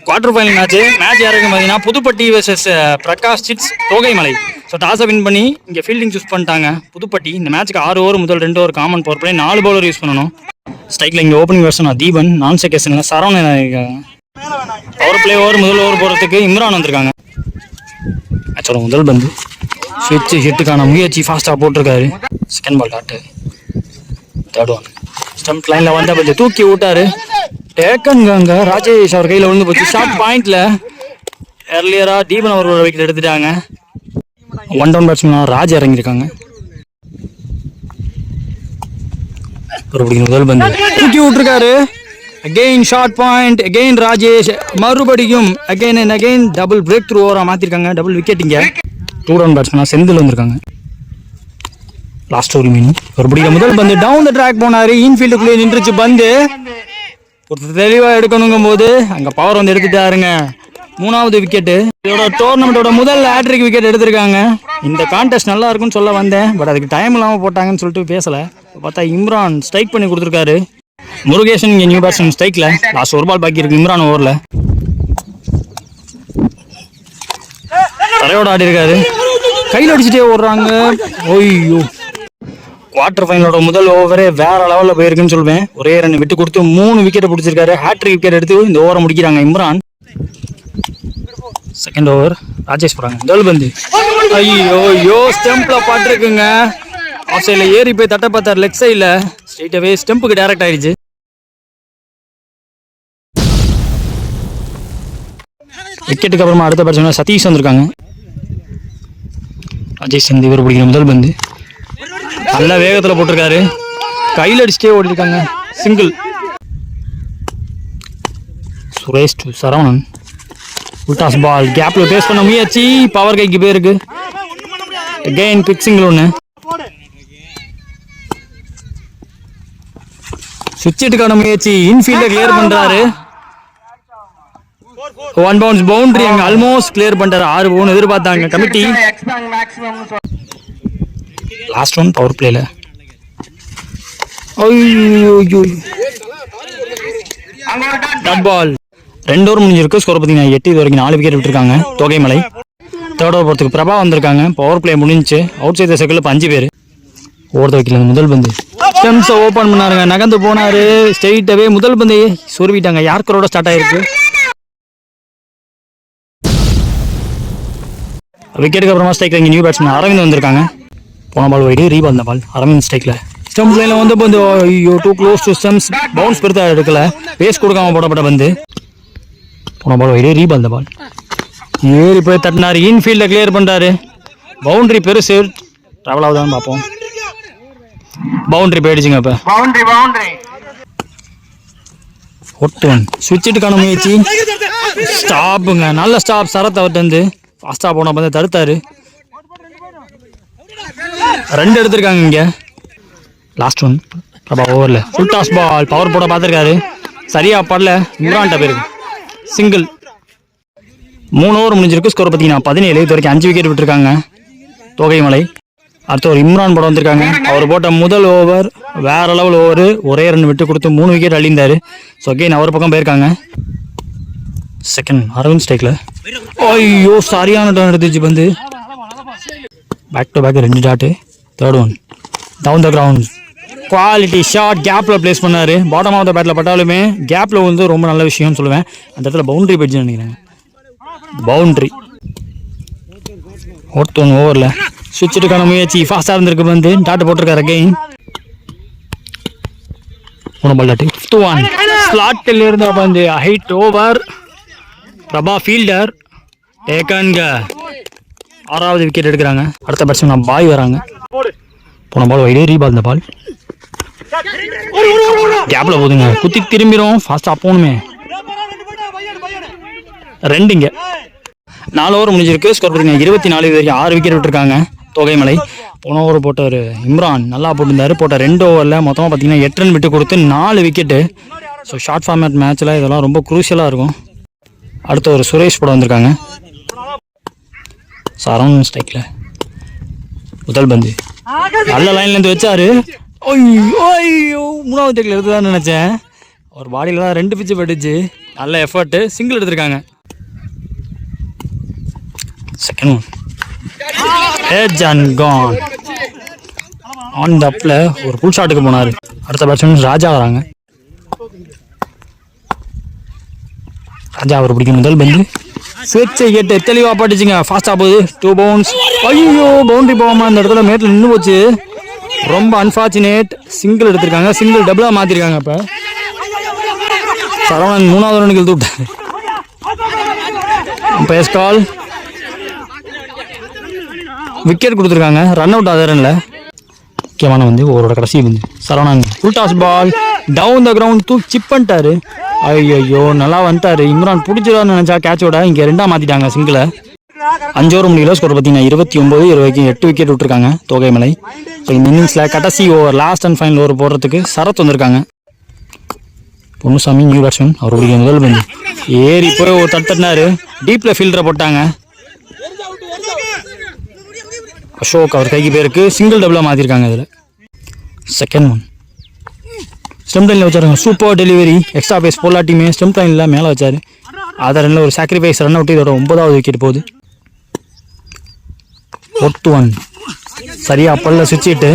Quarter final match யாருக்கும் பார்த்தீங்கன்னா Puduppatti vs Prakash chits Thogaimalai. So டாஸை வின் பண்ணி இங்கே ஃபீல்டிங் சூஸ் பண்ணிட்டாங்க புதுப்பட்டி. இந்த மேட்ச்சுக்கு 6 ஓவர் முதல் 2 over common power play 4 bowler use பண்ணணும். ஸ்ட்ரைக்கில் இங்கே ஓப்பனிங் பேட்ஸ்மேன் தீபன், நான் செகண்ட்ஸில் சரவணன் இருக்காங்க. பவர் பிளே முதல் ஓவர் போகிறதுக்கு இம்ரான் வந்திருக்காங்க. மேட்சோட முதல் பந்து ஸ்விட்ச் ஹிட்டுக்கான முயற்சி ஃபாஸ்ட்டாக போட்டிருக்காரு. Second ball dot, third one stump லைனில் வந்த பந்து தூக்கி விட்டாரு. டேக்கன்காங்க ராஜேஷ் அவர் கையில் விழுந்து போச்சு. ஷார்ட் பாயிண்ட்ல ஏர்லியராக தீபன் அவர் ஒரு விக்கெட் எடுத்துட்டாங்க. 1 டவுன் பேட்ஸ்மேன் ராஜ் இறங்கியிருக்காங்க. முதல் பந்து தூக்கி விட்டுருக்காரு. Again short point, again Rajesh, மறுபடியும் again and again double breakthrough ஓவராக மாற்றிருக்காங்க. Double wicket. இங்கே 2 டவுன் பேட்ஸ்மேன் செந்தில் வந்திருக்காங்க. லாஸ்ட் ஒரு மீன் மறுபடியும் முதல் பந்து டவுன் த ட்ராக் போனாரு. இன்ஃபீல்டுக்குள்ளே நின்றுச்சு பந்து. ஒரு தெளிவாக எடுக்கணுங்கும் போது அங்கே பவர் வந்து எடுத்துட்டாருங்க. 3வது விக்கெட்டு. இதோட டோர்னமெண்ட்டோட முதல் ஹேட்ரிக் விக்கெட் எடுத்திருக்காங்க. இந்த கான்டெஸ்ட் நல்லா இருக்குன்னு சொல்ல வந்தேன், பட் அதுக்கு டைம் இல்லாமல் போட்டாங்கன்னு சொல்லிட்டு பேசலை. பார்த்தா இம்ரான் ஸ்ட்ரைக் பண்ணி கொடுத்துருக்காரு. முருகேசன் இங்கே நியூ பேட்ஸ்மேன் ஸ்ட்ரைக்கில். லாஸ்ட் ஒரு பால் பாக்கி இருக்கு இம்ரான் ஓவரில். தரையோட ஆடி இருக்காரு. கையில் அடிச்சுட்டே ஓடுறாங்க. ஓய்யோ, குவார்டர் ஃபைனலோட முதல் ஓவரே வேற லெவலில் போயிருக்குன்னு சொல்வேன். ஒரே ரன் விட்டு கொடுத்து 3 விக்கெட்டை பிடிச்சிருக்காரு. ஹேட்ரிக் விக்கெட் எடுத்து இந்த ஓவரை முடிக்கிறாங்க இம்ரான். செகண்ட் ஓவர் ராஜேஷ் போறாங்க. முதல் பந்து ஐயோ ஸ்டெம்ப்ல பாட்டுருக்குங்க. ஆஃப் சைடில் ஏறி போய் தட்ட பார்த்தார். லெக் சைடில் ஸ்ட்ரெயிட்டாவே ஸ்டெம்புக்கு டைரக்ட் ஆயிடுச்சு. விக்கெட்டுக்கு அப்புறமா அடுத்த பேட்ஸ்மேன் சதீஷ் வந்திருக்காங்க. ராஜேஷ் சந்தி இவர் பிடிக்கிற முதல் பந்து நல்ல வேகத்தில் போட்டிருக்காரு. கையில் அடிச்சுட்டே ஓடி இருக்காங்க. சிங்கிள். சுரேஷ் டு சரவணன். உல்டாஸ் பால் கேப்ல பேஸ் பண்ண முயற்சி பவர் கைக்கு போயிருக்கு. அகைன் பிக் சிங்கிள் ஒன்று. சுவிட்சுக்கான முயற்சி இன்ஃபீல்ட கிளியர் பண்றாரு. 1 பவுன்ஸ் பவுண்டரி அங்க ஆல்மோஸ்ட் கிளியர் பண்றாரு. 6 பவுன் எதிர்பார்த்தாங்க கமிட்டி. லாஸ்ட் ஒன் பவர் பிளேல. Dot ball. 2 ஓவர் முடிஞ்சிருக்கு. ஸ்கோர் பார்த்தீங்கன்னா 8. இது வரைக்கும் 4 விக்கெட் விட்டுருக்காங்க தோகைமலை. தேர்ட் ஓவர் போகிறதுக்கு பிரபா வந்திருக்காங்க. பவர் பிளே முடிஞ்சு அவுட் சைட் சர்க்கிள் 5 பேர். ஓவர் வைக்கல. முதல் பந்து ஸ்டெம்ஸை ஓப்பன் பண்ணாருங்க. நகர்ந்து போனாரு. ஸ்ட்ரெயிட்டாவே முதல் பந்தையே சொருவிட்டாங்க. யார்கரோட ஸ்டார்ட் ஆயிருக்கு. விக்கெட்டுக்கு அப்புறமா ஸ்ட்ரைக்கில் இங்கே நியூ பேட்ஸ்மேன் அரவிந்த் வந்திருக்காங்க. போன பால் வைடு, ரீபால் இந்த பால். அரவிந்த் ஸ்ட்ரைக்கில். ஸ்டம்ப் லைனில் வந்து பந்து ஐயோ too close to stumps. Bounce பெருத்தாக எடுக்கல. வேஸ்ட் கொடுக்காம போடப்பட்ட பந்து. போன பால் வைடு, ரீபால் இந்த பால். ஏறி போய் தட்டினார். இன்ஃபீல்டை கிளியர் பண்ணுறாரு. பவுண்டரி பெருசு. ட்ராவல் ஆகுதான்னு பார்ப்போம். பவுண்டரி போயிடுச்சுங்க. இப்போ ஒட்டுவன் ஸ்விட்சுக்கான முயற்சி. ஸ்டாப்புங்க. நல்ல ஸ்டாப். சரத் அவர்கிட்ட வந்து ஃபாஸ்ட்டாக போன பந்து தடுத்தாரு. 2 எடுத்திருக்காங்க இங்கே. லாஸ்ட் ஒன் பிரபா ஓவரில் ஃபுல் டாஸ் பால் பவர் போட பார்த்துருக்காரு. சரியாக படல. இம்ரான்ட்ட போயிருக்கு. சிங்கிள். 3 ஓவர் முடிஞ்சிருக்கு. ஸ்கோர் பார்த்தீங்கன்னா 17. இது வரைக்கும் 5 விக்கெட் விட்டுருக்காங்க தோகைமலை. அடுத்த ஒரு இம்ரான் போட வந்திருக்காங்க. அவர் போட்ட முதல் ஓவர் வேற லெவல் ஓவர். ஒரே ரன் விட்டு கொடுத்து 3 விக்கெட் அழிந்தார். ஸோ அகெயின் அவர் பக்கம் போயிருக்காங்க. செகண்ட் அரவிந்த் ஸ்ட்ரைக்கில். ஐயோ சரியான டர்ன் எடுத்துச்சு பந்து. Back to back 2 dot. Third one down the ground. Quality shot கேப்பில் பிளேஸ் பண்ணார். பாட்டம் ஆஃப் த பேட்டில் பட்டாலுமே கேப்பில் வந்து ரொம்ப நல்ல விஷயம்னு சொல்லுவேன். அந்த இடத்துல பவுண்டரி போயிடுச்சுன்னு நினைக்கிறேன். பவுண்டரி. ஒருத்தவங்க ஓவரில் சுவிட்சுக்கான முயற்சி ஃபாஸ்ட்டாக இருந்திருக்கு பந்து. டாட்டு போட்டிருக்காரு. அகெயின் 3 பால் டாட்டு. 5th ஒன் ஸ்லாட்டில் இருந்த பந்து ஹைட் ஓவர். பிரபா ஃபீல்டர் டேக்கன்க 6வது விக்கெட் எடுக்கிறாங்க. அடுத்த பேட்ஸ்மேன் பாய் வராங்க. போன பால் வைடே, ரீபால் இந்த பால். கேப்பில் போதுங்க. குத்தி திரும்பிடும். ஃபாஸ்ட்டாக போகணுமே. 2 இங்கே. 4 ஓவர் முடிஞ்சிருக்கு. ஸ்கோர் பார்த்தீங்கன்னா 24. வரைக்கும் 6 விக்கெட் விட்டுருக்காங்க தோகைமலை. போன ஓவர் போட்டவர் இம்ரான் நல்லா போட்டிருந்தாரு. போட்ட 2 ஓவரில் மொத்தமாக பார்த்தீங்கன்னா 8 ரன் விட்டு கொடுத்து 4 விக்கெட்டு. ஸோ ஷார்ட் ஃபார்மேட் மேட்ச்சில் இதெல்லாம் ரொம்ப குரூஷியலாக இருக்கும். அடுத்த ஒரு சுரேஷ் போட வந்திருக்காங்க. சரவணன் ஸ்ட்ரைக்கில். முதல் பந்து நல்ல லைன்லேருந்து வச்சாரு. ஐயோ 3வது டேக்கில் இருக்குதான்னு நினச்சேன். ஒரு பாடியில் தான் 2 பிச்சு பட்டுச்சு. நல்ல எஃபர்ட்டு. சிங்கிள் எடுத்திருக்காங்க. Second one edge and gone. On the அப்பில் ஒரு புல் ஷாட்டுக்கு போனார். அடுத்த பேட்ஸ்மேன் ராஜா வராங்க. ராஜா அவர் பிடிக்கும் முதல் பந்து ஸ்விட்சை கேட்டு தெளிவாக பாட்டுச்சுங்க. ஃபாஸ்ட்டாக போகுது. 2 பவுன்ஸ். ஐயோ பவுண்டரி போகாமல் அந்த இடத்துல மேட்டில் நின்று போச்சு. ரொம்ப அன்ஃபார்ச்சுனேட். சிங்கிள் எடுத்திருக்காங்க. சிங்கிள் டபுளாக மாற்றிருக்காங்க. இப்போ சரவணன் 3வது ரன்னுக்கு இழுத்து விட்டார். பேஸ் கால். விக்கெட் கொடுத்துருக்காங்க. ரன் அவுட் அதர் ரன்ல. முக்கியமான வந்து ஓவரோட கடைசி வந்து Saravanan full toss ball down the ground தூக்கி சிப் பண்ணிட்டாரு. ஐயோ நல்லா வந்துட்டாரு. இம்ரான் பிடிச்சிடான்னு நினைச்சா கேட்சோட இங்கே 2ஆக மாற்றிட்டாங்க சிங்கிளை. 5 ஓவர் முடியல. ஸ்கோர் பார்த்தீங்கன்னா 29 8 விக்கெட் விட்டுருக்காங்க தோகைமலை. இப்போ இந்த இன்னிங்ஸில் கடைசி over last and final over போடுறதுக்கு சரத் வந்திருக்காங்க. Ponnusamy new batsman. அவருடைய முதல் பந்து ஏறி போய் ஒரு தட்டினாரு. டீப்பில் ஃபீல்டரை போட்டாங்க. அசோக் அவர் கைக்கு பேருக்கு சிங்கிள் டபுளாக மாற்றிருக்காங்க. இதில் செகண்ட் ஒன் ஸ்டெம்ப் லைனில் வச்சாருங்க. Super delivery. எக்ஸ்ட்ரா பேஸ் போலாட்டியுமே ஸ்டெம்ப் லைனில் மேலே வச்சார். அதை ரன்னில் ஒரு சாக்ரிஃபைஸ் ரன் அவுட். இதோட 9வது விக்கெட் போகுது. 4th ஒன் சரியா பல்ல சுவிட்சிட்டு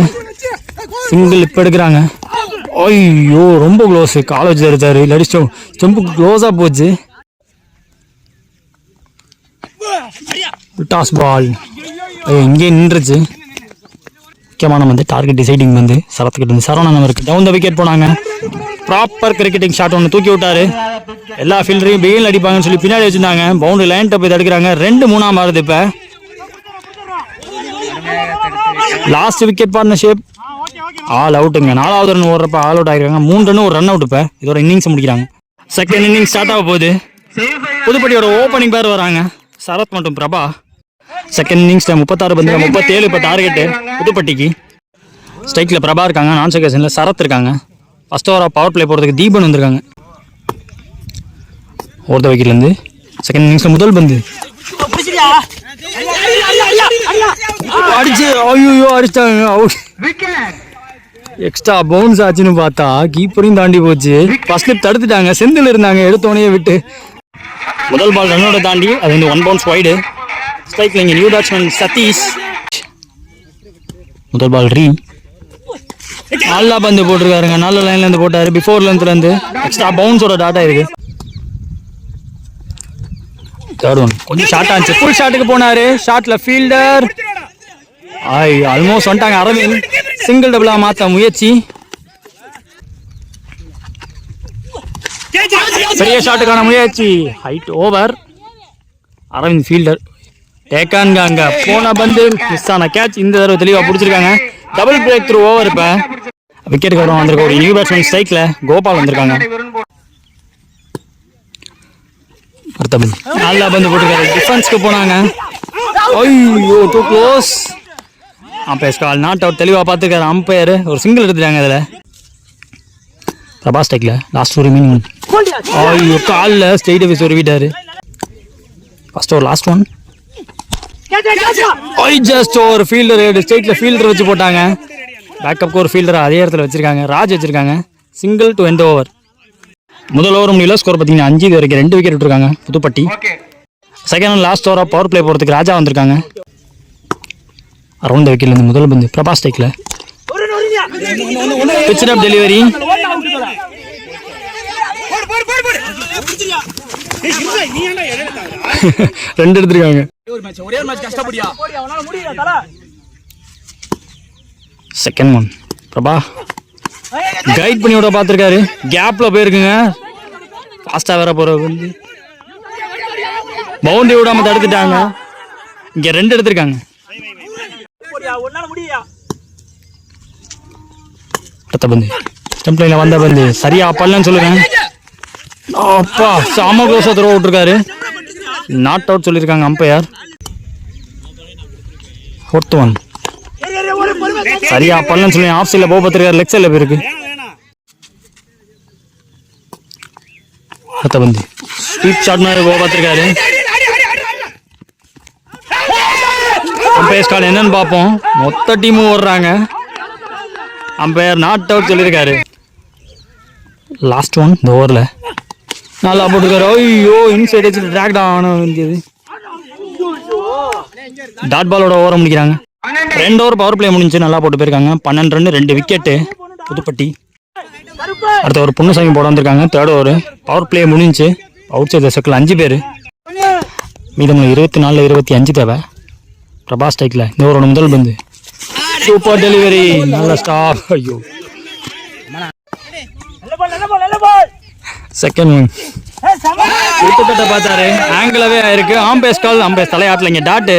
சிங்கிள் இப்போ எடுக்கிறாங்க. ஐயோ ரொம்ப க்ளோஸு. காலை வச்சு எடுத்தார். இல்லாடி ஸ்டெம்பு க்ளோஸாக போச்சு. டாஸ் பால் இங்கே நின்றுச்சு. முக்கியமான வந்து டார்கெட் டிசைடிங் வந்து சரத்துக்கிட்ட இருந்து சரவணன் அவருக்கு டவுன் த விக்கெட் போனாங்க. ப்ராப்பர் கிரிக்கெட்டிங் ஷாட் ஒன்று தூக்கி விட்டாரு. எல்லா ஃபீல்டரையும் பெயில் அடிப்பாங்கன்னு சொல்லி பின்னாடி வச்சுருந்தாங்க. பவுண்டரி லைன்ட்ட போய் தடுக்கிறாங்க. 2-3 மாறுது. இப்போ லாஸ்ட் விக்கெட் பார்ட்னர்ஷிப் ஆல் அவுட்டுங்க. 4வது ரன் ஓடுறப்ப ஆல் அவுட் ஆகிருக்காங்க. 3 ரன் ஒரு ரன் அவுட். இப்போ இதோட இன்னிங்ஸ் முடிக்கிறாங்க. செகண்ட் இன்னிங்ஸ் ஸ்டார்ட் ஆக போகுது. புதுப்பட்டியோட ஓப்பனிங் பேர் வராங்க சரத் மற்றும் பிரபா. செகண்ட் இன்னிங்ஸில் 36 பந்து 37 இப்போ டார்கெட்டு புதுப்பட்டிக்கு. ஸ்ட்ரைக்கில் பிரபா இருக்காங்க. நான் செகஷனில் சரத் இருக்காங்க. ஃபஸ்ட் ஓவராக பவர் பிளே போகிறதுக்கு தீபன் வந்திருக்காங்க. ஓர்த விக்கெட்லேருந்து செகண்ட் இன்னிங்ஸில் முதல் பந்து அடிச்சு ஐயோ அடிச்சிட்டாங்க. அவுட். எக்ஸ்ட்ரா பவுன்ஸ் ஆச்சுன்னு பார்த்தா கீப்பரையும் தாண்டி போச்சு. First slip தடுத்துட்டாங்க. செந்தில் இருந்தாங்க. எடுத்தோடனே விட்டு முதல் பால் ரன்னோட தாண்டி அது வந்து 1 பவுன்ஸ் வைடு. ஸ்ட்ரைக்ல இங்கே நியூ பேட்ஸ்மேன் சதீஷ். முதல் பால் ரீ நல்லா பந்து போட்டிருக்காருங்க. நல்ல லைன்லேருந்து போட்டார். பிஃபோர் லென்த்லேருந்து எக்ஸ்ட்ரா பவுன்ஸோட டாட்டா இருக்கு. தேர்ட் ஒன் கொஞ்சம் ஷார்ட் ஆச்சு. ஃபுல் ஷாட்டுக்கு போனார். ஷாட்டில் ஃபீல்டர் ஆல்மோஸ்ட் வந்துட்டாங்க. அரவிந்த் சிங்கிள் டபுளாக மாற்ற முயற்சி. பெரிய ஷாட்டுக்கான முயற்சி. Height over. அரவிந்த் ஃபீல்டர் டேக்கான்ங்க. அங்கே போன பந்து மிஸ் ஆன கேட்ச். இந்த தடவை தெளிவாக பிடிச்சிருக்காங்க. Double break through over. இப்போ விக்கெட்டுக்கு அப்புறம் வந்திருக்க ஒரு நியூ பேட்ஸ்மேன் ஸ்ட்ரைக்கில் கோபால் வந்திருக்காங்க. அடுத்த பந்து நல்லா பந்து போட்டிருக்காரு. டிஃபென்ஸ்க்கு போனாங்க. ஐயோ too close. Umpire call not out. தெளிவாக பார்த்துருக்காரு அம்பையர். ஒரு சிங்கிள் எடுத்துட்டாங்க. அதில் பிரபா ஸ்ட்ரைக்கில் லாஸ்ட் ஒரு மீனிங். ஐயோ காலில் ஸ்ட்ரெயிட் ஃபேஸ் உருவிட்டாரு. ஃபர்ஸ்ட் ஒரு லாஸ்ட் ஒன் ஜஸ்ட் ஒரு ஃபீல்டர் ஸ்ட்ரைட்டில் ஃபீல்டர் வச்சு போட்டாங்க. பேக்கப்புக்கு ஒரு ஃபீல்டர் அதே இடத்துல வச்சிருக்காங்க. ராஜ் வச்சிருக்காங்க. Single to end over. முதல் ஓவர் முடியல. ஸ்கோர் பார்த்தீங்கன்னா 5 இது வரைக்கும் 2 விக்கெட் விட்டுருக்காங்க புதுப்பட்டி. செகண்ட் அண்ட் லாஸ்ட் ஓவராக பவர் பிளே போகிறதுக்கு ராஜா வந்திருக்காங்க. அரௌண்ட் விக்கெட்லேருந்து முதல் பந்து பிரபா ஸ்ட்ரைக்கில் பிச் அப் டெலிவரி. ரெண்டு எடுத்துருக்காங்க. செகண்ட் ஒன் பிரபா கைட் பண்ணி விட பார்த்துருக்காரு. கேப்ல போயிருக்குங்க. ஃபாஸ்டா வேற போற வந்து பவுண்டரி விடாம தடுத்துட்டாங்க. இங்க 2 எடுத்திருக்காங்க. அடுத்த பந்து ஸ்டம்ப் லைன்ல வந்த பந்து சரியா பல்லன்னு சொல்லுங்க. அப்பா சாம க்ளோஸா த்ரோ விட்டுருக்காரு. நாட் அவுட் சொல்லியிருக்காங்க அம்பையர். 4th ஒன் சரியா பல்லன்னு சொல்லி ஆஃப் சைடில் போக பார்த்துருக்காரு. லெக் சைடில் போயிருக்கு. அடுத்த பந்து ஸ்வீப் ஷாட் மாதிரி போக பார்த்துருக்காரு. அம்பையர் கால் என்னன்னு பார்ப்போம். மொத்த டீமும் ஓடுறாங்க. அம்பையர் நாட் அவுட் சொல்லியிருக்காரு. லாஸ்ட் ஒன் இந்த ஓவரில் நல்லா போட்டுருக்காரு. ஐயோ இன்சைட் வச்சு ட்ராக் ஆன வேண்டியது. டாட் பாலோட ஓவரை முடிக்கிறாங்க. 2 ஓவர் பவர் பிளே முடிஞ்சு நல்லா போட்டு போயிருக்காங்க. 12 ரன் 2 விக்கெட்டு புதுப்பட்டி. அடுத்த ஒரு பொண்ணுசாமி போட வந்திருக்காங்க. 3rd ஓவர் பவர் பிளே முடிஞ்சு அவுட் சைட் சர்க்கிள் 5 பேர் மீதம் 24-25 தேவை. பிரபாஸ் ஸ்ட்ரைக்கில் இந்த ஓவரோட முதல் பந்து சூப்பர் டெலிவரி நல்ல ஸ்டாப். ஐயோ செகண்ட் ஒன் கிட்டத்தட்ட பார்த்தாரு ஆங்கிளாவே ஆயிருக்கு. ஆம்பேஸ் கால் ஆம்பேஸ் தலையாட்டல இங்கே dot.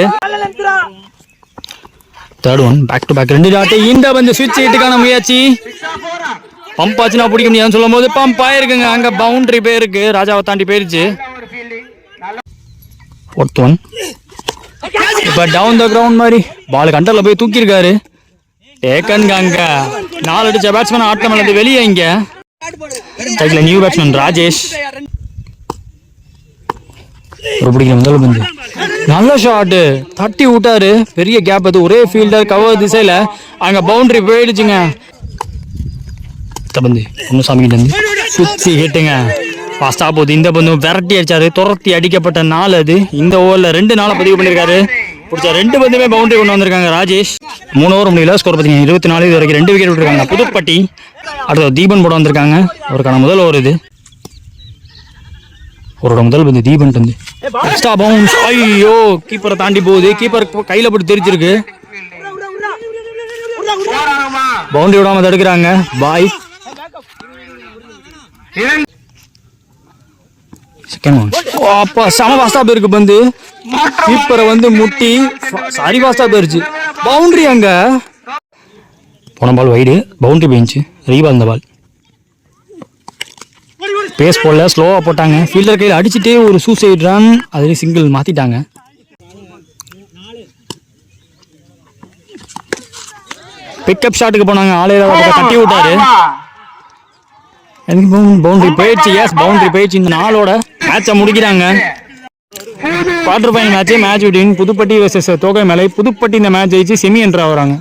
3rd one back to back 2 dot. இந்த பந்து சுவிட்ச் ஹிட்டுக்கான முயற்சி பம்ப் ஆச்சுன்னா பிடிக்க முடியாதுன்னு சொல்லும் போது பம்ப் ஆயிருக்குங்க. அங்கே பவுண்டரி போயிருக்கு. ராஜாவை தாண்டி போயிருச்சு. 4th ஒன் இப்போ டவுன் த கிரவுண்ட் மாதிரி பால் கண்டரில் போய் தூக்கியிருக்காரு. டேக்கனுங்க. அங்கே 4 அடிச்ச பேட்ஸ்மேன் ஆட்டம் அல்லது வெளியே. இங்கே ஸ்ட்ரைக்ல நியூ பேட்ஸ்மேன் ராஜேஷ் ஒரு பிடிக்கிற முதல் பந்து நல்ல ஷாட்டு தட்டி விட்டாரு. பெரிய கேப் அது. ஒரே ஃபீல்டர் கவர் திசையில அங்க பவுண்டரி போயிடுச்சுங்க. பந்து பொன்னுசாமி கிட்ட இருந்து சுத்தி ஹிட்டுங்க. ஃபாஸ்டா போகுது. இந்த பந்து விரட்டி அடிச்சாரு. துரத்தி அடிக்கப்பட்ட 4 அது. இந்த ஓவரில் 2 நாளை பதிவு பண்ணியிருக்காரு. பிடிச்ச 2 பந்துமே பவுண்டரி கொண்டு வந்திருக்காங்க ராஜேஷ். 3 ஓவர் முடியல. ஸ்கோர் பார்த்தீங்கன்னா 24. இது வரைக்கும் 2 விக்கெட் விட்டுருக்காங்க புதுப்பட்டி. அடுத்த தீபன் போட வந்திருக்காங்க. அவருக்கான முதல் ஓவர் இது. அவரோட முதல் பந்து தீபன் வந்து எக்ஸ்ட்ரா பவுன்ஸ். ஐயோ கீப்பரை தாண்டி போகுது. கீப்பர் கையில போட்டு தெரிச்சிருக்கு. பவுண்டரி விடாம தடுக்கிறாங்க. பாய் செகண்ட் ஒன். அப்பா செம ஃபாஸ்டா போயிருக்கு பந்து. கீப்பரை வந்து முட்டி சாரி ஃபாஸ்டா போயிருச்சு. பவுண்டரி. அங்க போன பால் வைடு பவுண்டரி போயிடுச்சு. ரீபால் இந்த பால் பேஸ் போடல ஸ்லோவாக போட்டாங்க. ஃபீல்டர் கையில் அடிச்சுட்டே ஒரு சூசைட் ரன். அதுலேயே சிங்கிள் மாற்றிட்டாங்க. பிக்கப் ஷாட்டுக்கு போனாங்க. ஆளையில தட்டி விட்டாரு. பவுண்டரி போயிடுச்சு. எஸ் பவுண்டரி போயிடுச்சு. இந்த 4ஓட மேட்சை முடிக்கிறாங்க. Quarter final match within Puduppatti versus Thogaimalai. Pudupatti இந்த மேட்ச் ஜெயிச்சு செமி என்ட்ரு ஆகுறாங்க.